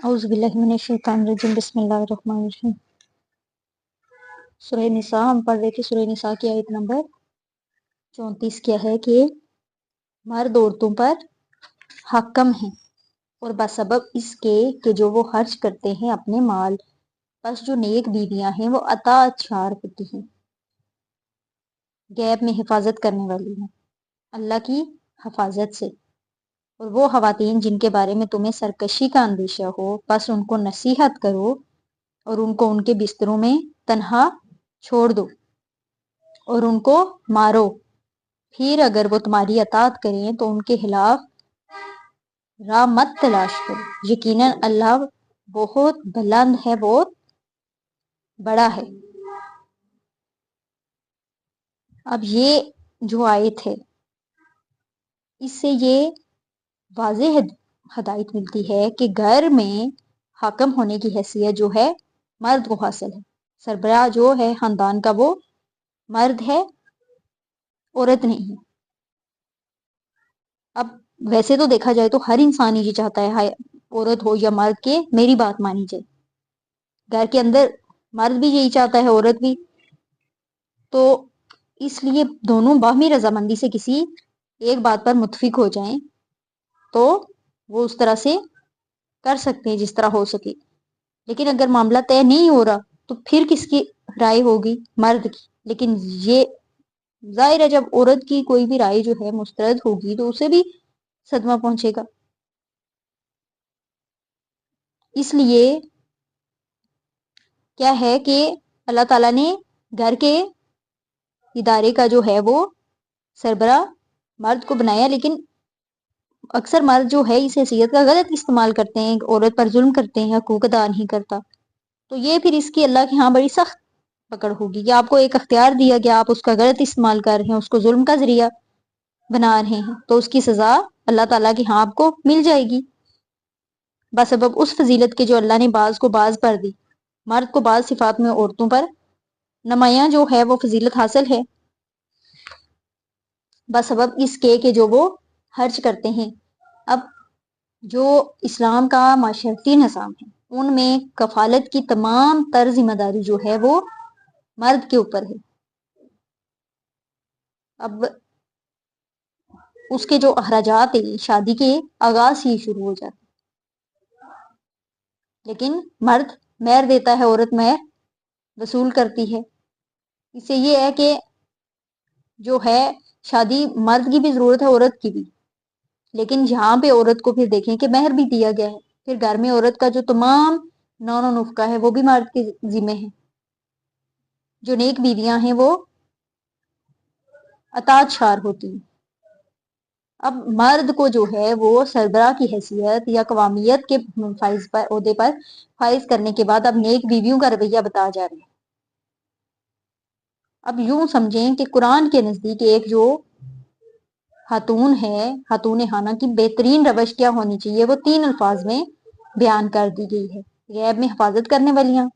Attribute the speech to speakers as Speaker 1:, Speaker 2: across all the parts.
Speaker 1: اعوذ باللہ من الشیطان الرجیم بسم اللہ الرحمن الرحیم۔ سورہ نساء ہم پڑھ رہے تھے۔ سورہ نساء کی آیت نمبر 34 کیا ہے کہ مرد عورتوں پر حاکم ہیں اور بسبب اس کے کہ جو وہ خرچ کرتے ہیں اپنے مال، پس جو نیک بیویاں ہیں وہ اطاعت شار ہوتی ہیں، غیب میں حفاظت کرنے والی ہیں اللہ کی حفاظت سے۔ اور وہ خواتین جن کے بارے میں تمہیں سرکشی کا اندیشہ ہو، پس ان کو نصیحت کرو اور ان کو ان کے بستروں میں تنہا چھوڑ دو اور ان کو مارو۔ پھر اگر وہ تمہاری اطاعت کریں تو ان کے خلاف راہ مت تلاش کرو، یقیناً اللہ بہت بلند ہے، بہت بڑا ہے۔ اب یہ جو آیت ہے اس سے یہ واضح ہدایت ملتی ہے کہ گھر میں حاکم ہونے کی حیثیت جو ہے مرد کو حاصل ہے۔ سربراہ جو ہے خاندان کا وہ مرد ہے، عورت نہیں ہے۔ اب ویسے تو دیکھا جائے تو ہر انسان یہ چاہتا ہے عورت ہو یا مرد کے میری بات مانی جائے، گھر کے اندر مرد بھی یہی چاہتا ہے، عورت بھی۔ تو اس لیے دونوں باہمی رضامندی سے کسی ایک بات پر متفق ہو جائیں تو وہ اس طرح سے کر سکتے ہیں جس طرح ہو سکے۔ لیکن اگر معاملہ طے نہیں ہو رہا تو پھر کس کی رائے ہوگی؟ مرد کی۔ لیکن یہ ظاہر ہے جب عورت کی کوئی بھی رائے جو ہے مسترد ہوگی تو اسے بھی صدمہ پہنچے گا۔ اس لیے کیا ہے کہ اللہ تعالیٰ نے گھر کے ادارے کا جو ہے وہ سربراہ مرد کو بنایا، لیکن اکثر مرد جو ہے اس حیثیت کا غلط استعمال کرتے ہیں، عورت پر ظلم کرتے ہیں، حقوق ادا نہیں کرتا۔ تو یہ پھر اس کی اللہ کے ہاں بڑی سخت پکڑ ہوگی کہ آپ کو ایک اختیار دیا گیا، آپ اس کا غلط استعمال کر رہے ہیں، اس کو ظلم کا ذریعہ بنا رہے ہیں، تو اس کی سزا اللہ تعالیٰ کے ہاں آپ کو مل جائے گی بسبب اس فضیلت کے جو اللہ نے بعض کو بعض پر دی۔ مرد کو بعض صفات میں عورتوں پر نمایاں جو ہے وہ فضیلت حاصل ہے بسبب اس کے کہ جو وہ خرچ کرتے ہیں۔ اب جو اسلام کا معاشرتی نظام ہے ان میں کفالت کی تمام تر ذمہ داری جو ہے وہ مرد کے اوپر ہے۔ اب اس کے جو اخراجات ہیں شادی کے آغاز ہی شروع ہو جاتے، لیکن مرد مہر دیتا ہے، عورت مہر وصول کرتی ہے۔ اس سے یہ ہے کہ جو ہے شادی مرد کی بھی ضرورت ہے، عورت کی بھی، لیکن یہاں پہ عورت کو پھر دیکھیں کہ مہر بھی دیا گیا ہے۔ پھر گھر میں عورت کا جو تمام نون و نفقہ ہے وہ بھی مرد کے ذمہ ہے۔ جو نیک بیویاں ہیں وہ اطاعت شار ہوتی ہیں۔ اب مرد کو جو ہے وہ سربراہ کی حیثیت یا قوامیت کے عہدے پر فائز کرنے کے بعد اب نیک بیویوں کا رویہ بتایا جا رہا ہے۔ اب یوں سمجھیں کہ قرآن کے نزدیک ایک جو خاتون ہے، خاتون خانہ کی بہترین روش کیا ہونی چاہیے، وہ 3 الفاظ میں بیان کر دی گئی ہے: غیب میں حفاظت کرنے والیاں،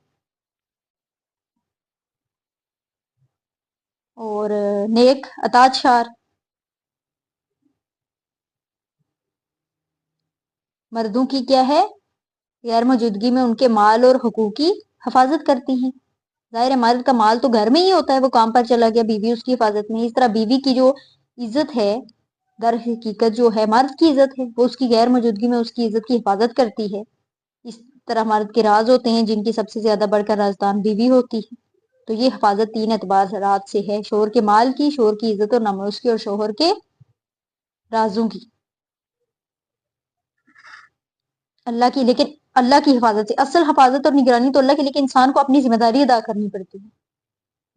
Speaker 1: اور نیک اطاعت شار۔ مردوں کی کیا ہے؟ غیر موجودگی میں ان کے مال اور حقوق کی حفاظت کرتی ہیں۔ ظاہر ہے مرد کا مال تو گھر میں ہی ہوتا ہے، وہ کام پر چلا گیا، بیوی اس کی حفاظت میں۔ اس طرح بیوی کی جو عزت ہے در حقیقت جو ہے مرد کی عزت ہے، وہ اس کی غیر موجودگی میں اس کی عزت کی حفاظت کرتی ہے۔ اس طرح مرد کے راز ہوتے ہیں جن کی سب سے زیادہ بڑھ کر رازدان بیوی ہوتی ہے۔ تو یہ حفاظت 3 اعتبارات سے ہے: شوہر کے مال کی، شوہر کی عزت اور ناموس کی، اور شوہر کے رازوں کی، اللہ کی۔ لیکن اللہ کی حفاظت سے اصل حفاظت اور نگرانی تو اللہ کی، لیکن انسان کو اپنی ذمہ داری ادا کرنی پڑتی ہے۔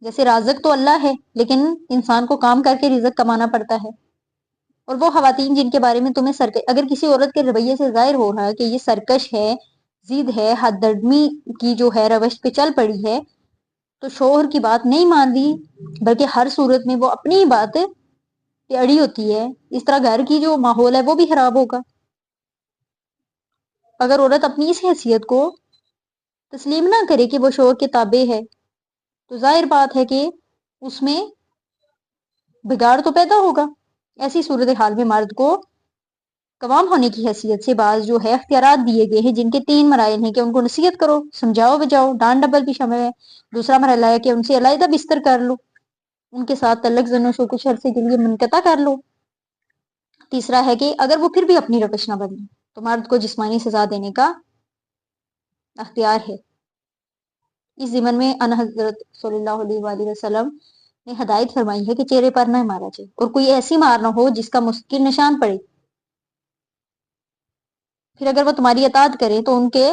Speaker 1: جیسے رازق تو اللہ ہے لیکن انسان کو کام کر کے رزق کمانا پڑتا ہے۔ اور وہ خواتین جن کے بارے میں تمہیں اگر کسی عورت کے رویے سے ظاہر ہو رہا ہے کہ یہ سرکش ہے، ضد ہے، حد درمی کی جو ہے روش پہ چل پڑی ہے، تو شوہر کی بات نہیں مان رہی بلکہ ہر صورت میں وہ اپنی بات پہ اڑی ہوتی ہے، اس طرح گھر کی جو ماحول ہے وہ بھی خراب ہوگا۔ اگر عورت اپنی اس حیثیت کو تسلیم نہ کرے کہ وہ شوہر کے تابع ہے تو ظاہر بات ہے کہ اس میں بگاڑ تو پیدا ہوگا۔ ایسی صورتحال میں مرد کو قوام ہونے کی حیثیت سے بعض جو ہے اختیارات دیے گئے ہیں جن کے 3 مراحل ہیں کہ ان کو نصیحت کرو، سمجھاؤ بجاؤ، ڈانٹ ڈبل بھی شامل ہے۔ دوسرا مرحلہ ہے کہ ان سے علیحدہ بستر کر لو، ان کے ساتھ تعلق زنوں کو کچھ عرصے کے لیے منقطع کر لو۔ تیسرا ہے کہ اگر وہ پھر بھی اپنی روش نہ بدلیں تو مرد کو جسمانی سزا دینے کا اختیار ہے۔ اس ضمن میں ان حضرت صلی اللہ علیہ وآلہ وسلم نے ہدایت فرمائی ہے کہ چہرے پر نہ مارا جائے اور کوئی ایسی مار نہ ہو جس کا مستقل نشان پڑے۔ پھر اگر وہ تمہاری اطاعت کرے تو ان کے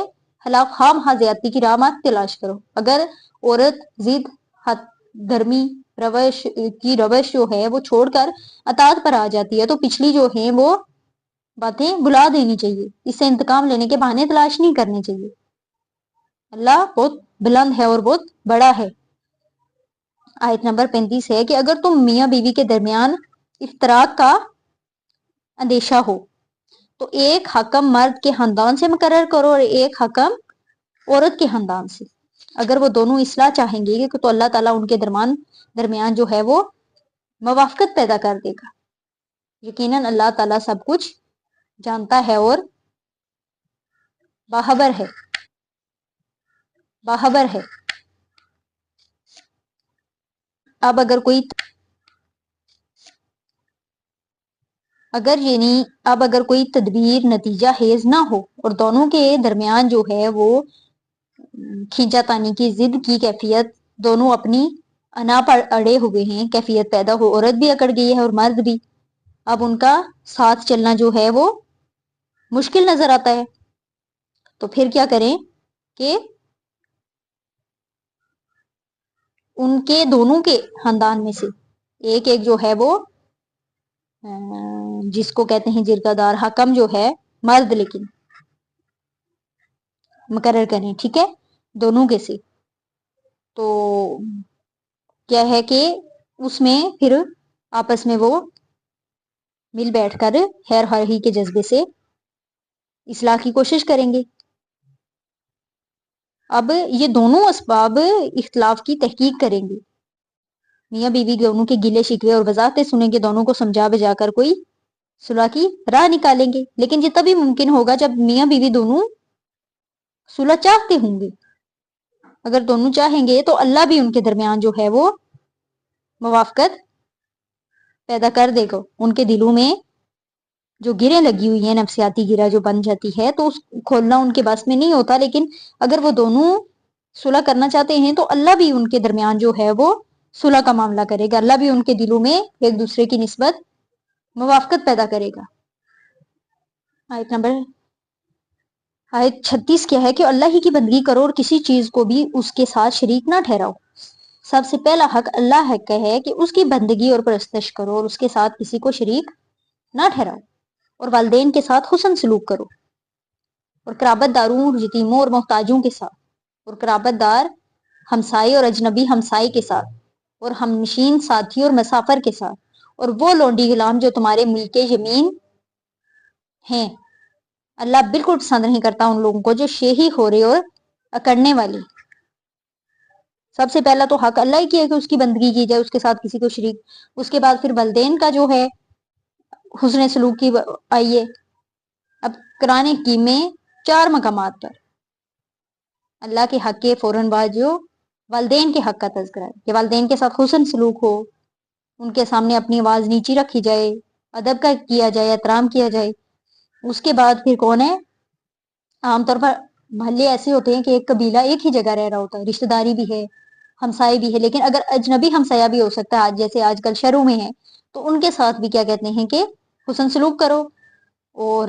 Speaker 1: خلاف خواہ زیادتی کی راہ مت تلاش کرو۔ اگر عورت ضد حد دھرمی روش جو ہے وہ چھوڑ کر اطاعت پر آ جاتی ہے تو پچھلی جو ہیں وہ باتیں بلا دینی چاہیے، اس سے انتقام لینے کے بہانے تلاش نہیں کرنے چاہیے۔ اللہ بہت بلند ہے اور بہت بڑا ہے۔ آیت نمبر 35 ہے کہ اگر تم میاں بیوی کے درمیان افتراق کا اندیشہ ہو تو ایک حکم مرد کے خاندان سے مقرر کرو اور ایک حکم عورت کے خاندان سے۔ اگر وہ دونوں اصلاح چاہیں گے تو اللہ تعالیٰ ان کے درمیان جو ہے وہ موافقت پیدا کر دے گا۔ یقیناً اللہ تعالیٰ سب کچھ جانتا ہے اور باخبر ہے۔ اب اگر کوئی تدبیر نتیجہ خیز نہ ہو اور دونوں کے درمیان جو ہے وہ کھینچا تانی کی ضد کی کیفیت، دونوں اپنی انا پر اڑے ہوئے ہیں، کیفیت پیدا ہو، عورت بھی اکڑ گئی ہے اور مرد بھی، اب ان کا ساتھ چلنا جو ہے وہ مشکل نظر آتا ہے، تو پھر کیا کریں کہ ان کے دونوں کے خاندان میں سے ایک جو ہے وہ جس کو کہتے ہیں جرگہ دار حکم جو ہے مرد لیکن مقرر کریں، ٹھیک ہے، دونوں کے سے۔ تو کیا ہے کہ اس میں پھر آپس میں وہ مل بیٹھ کر خیر خواہی کے جذبے سے اصلاح کی کوشش کریں گے۔ اب یہ دونوں اسباب اختلاف کی تحقیق کریں گے، میاں بیوی دونوں کے گلے شکوے اور وضاحتیں سنیں گے، دونوں کو سمجھا بجا کر کوئی صلح کی راہ نکالیں گے، لیکن یہ تبھی ممکن ہوگا جب میاں بیوی دونوں صلح چاہتے ہوں گے۔ اگر دونوں چاہیں گے تو اللہ بھی ان کے درمیان جو ہے وہ موافقت پیدا کر دے گا۔ ان کے دلوں میں جو گریں لگی ہوئی ہیں، نفسیاتی گرہ جو بن جاتی ہے تو اس کھولنا ان کے بس میں نہیں ہوتا، لیکن اگر وہ دونوں صلح کرنا چاہتے ہیں تو اللہ بھی ان کے درمیان جو ہے وہ صلح کا معاملہ کرے گا، اللہ بھی ان کے دلوں میں ایک دوسرے کی نسبت موافقت پیدا کرے گا۔ آیت 36 کیا ہے کہ اللہ ہی کی بندگی کرو اور کسی چیز کو بھی اس کے ساتھ شریک نہ ٹھہراؤ۔ سب سے پہلا حق اللہ کا ہے کہ اس کی بندگی اور پرستش کرو اور اس کے ساتھ کسی کو شریک نہ ٹھہراؤ، اور والدین کے ساتھ حسن سلوک کرو، اور قرابت داروں اور یتیموں اور محتاجوں کے ساتھ، اور قرابت دار ہمسائے اور اجنبی ہمسائے کے ساتھ، اور ہم نشین ساتھی اور مسافر کے ساتھ، اور وہ لونڈی غلام جو تمہارے ملک یمین ہیں۔ اللہ بالکل پسند نہیں کرتا ان لوگوں کو جو شیخی خورے اور اکڑنے والی۔ سب سے پہلا تو حق اللہ ہی کی ہے کہ اس کی بندگی کی جائے، اس کے ساتھ کسی کو شریک۔ اس کے بعد پھر والدین کا جو ہے حسن سلوک کی آئیے۔ اب قرآن حکیم میں 4 مقامات پر اللہ کے حق کے فوراً بعد جو والدین کے حق کا تذکرہ ہے کہ والدین کے ساتھ حسن سلوک ہو، ان کے سامنے اپنی آواز نیچی رکھی جائے، ادب کا کیا جائے، احترام کیا جائے۔ اس کے بعد پھر کون ہے؟ عام طور پر محلے ایسے ہوتے ہیں کہ ایک قبیلہ ایک ہی جگہ رہ رہا ہوتا ہے، رشتہ داری بھی ہے، ہمسائے بھی ہے، لیکن اگر اجنبی ہمسایہ بھی ہو سکتا ہے، آج جیسے آج کل شہروں میں ہے، تو ان کے ساتھ بھی کیا کہتے ہیں کہ حسن سلوک کرو۔ اور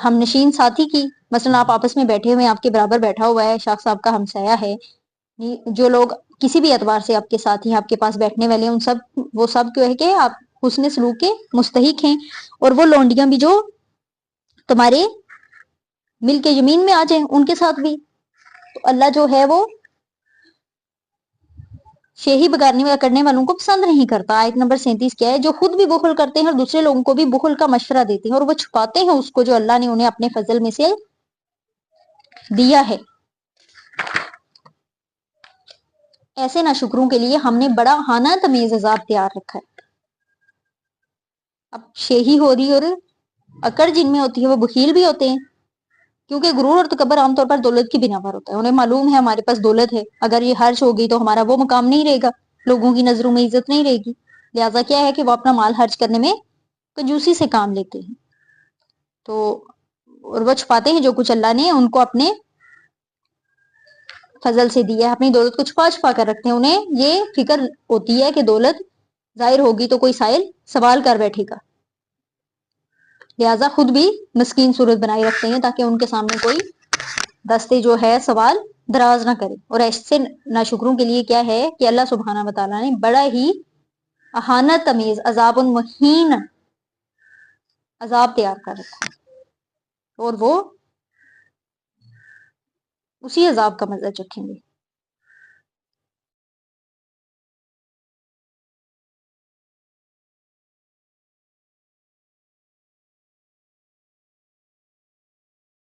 Speaker 1: ہم نشین ساتھی کی، مثلا آپ آپس میں بیٹھے ہوئے ہیں، آپ کے برابر بیٹھا ہوا ہے شخص، آپ کا ہمسایہ ہے، جو لوگ کسی بھی اعتبار سے آپ کے ساتھ ہیں، آپ کے پاس بیٹھنے والے ہیں، وہ سب کیوں ہے کہ آپ حسن سلوک کے مستحق ہیں۔ اور وہ لونڈیاں بھی جو تمہارے مل کے یمین میں آ جائیں، ان کے ساتھ بھی تو اللہ جو ہے وہ شیہی کرنے والوں کو پسند نہیں کرتا۔ آیت نمبر 37 کیا ہے؟ جو خود بھی بخل کرتے ہیں اور دوسرے لوگوں کو بھی بخل کا مشورہ دیتے ہیں، اور وہ چھپاتے ہیں اس کو جو اللہ نے انہیں اپنے فضل میں سے دیا ہے۔ ایسے ناشکروں کے لیے ہم نے بڑا ہانہ تمیز عذاب تیار رکھا ہے۔ اب شیہی ہو رہی اور اکڑ جن میں ہوتی ہے وہ بخیل بھی ہوتے ہیں، کیونکہ غرور اور تکبر عام طور پر دولت کی بنا پر ہوتا ہے. انہیں معلوم ہے ہمارے پاس دولت ہے، اگر یہ خرچ ہوگی تو ہمارا وہ مقام نہیں رہے گا، لوگوں کی نظروں میں عزت نہیں رہے گی. لہٰذا کیا ہے کہ وہ اپنا مال خرچ کرنے میں کنجوسی سے کام لیتے ہیں. تو اور وہ چھپاتے ہیں جو کچھ اللہ نے ان کو اپنے فضل سے دیا ہے، اپنی دولت کو چھپا چھپا کر رکھتے ہیں. انہیں یہ فکر ہوتی ہے کہ دولت ظاہر ہوگی تو کوئی سائل سوال کر بیٹھے گا، لہٰذا خود بھی مسکین صورت بنائی رکھتے ہیں تاکہ ان کے سامنے کوئی دستے جو ہے سوال دراز نہ کرے. اور ایسے ناشکروں کے لیے کیا ہے کہ اللہ سبحانہ وتعالیٰ نے بڑا ہی اہانت تمیز عذاب مہین عذاب تیار کر رکھا ہے، اور وہ اسی عذاب کا مزہ چکھیں گے.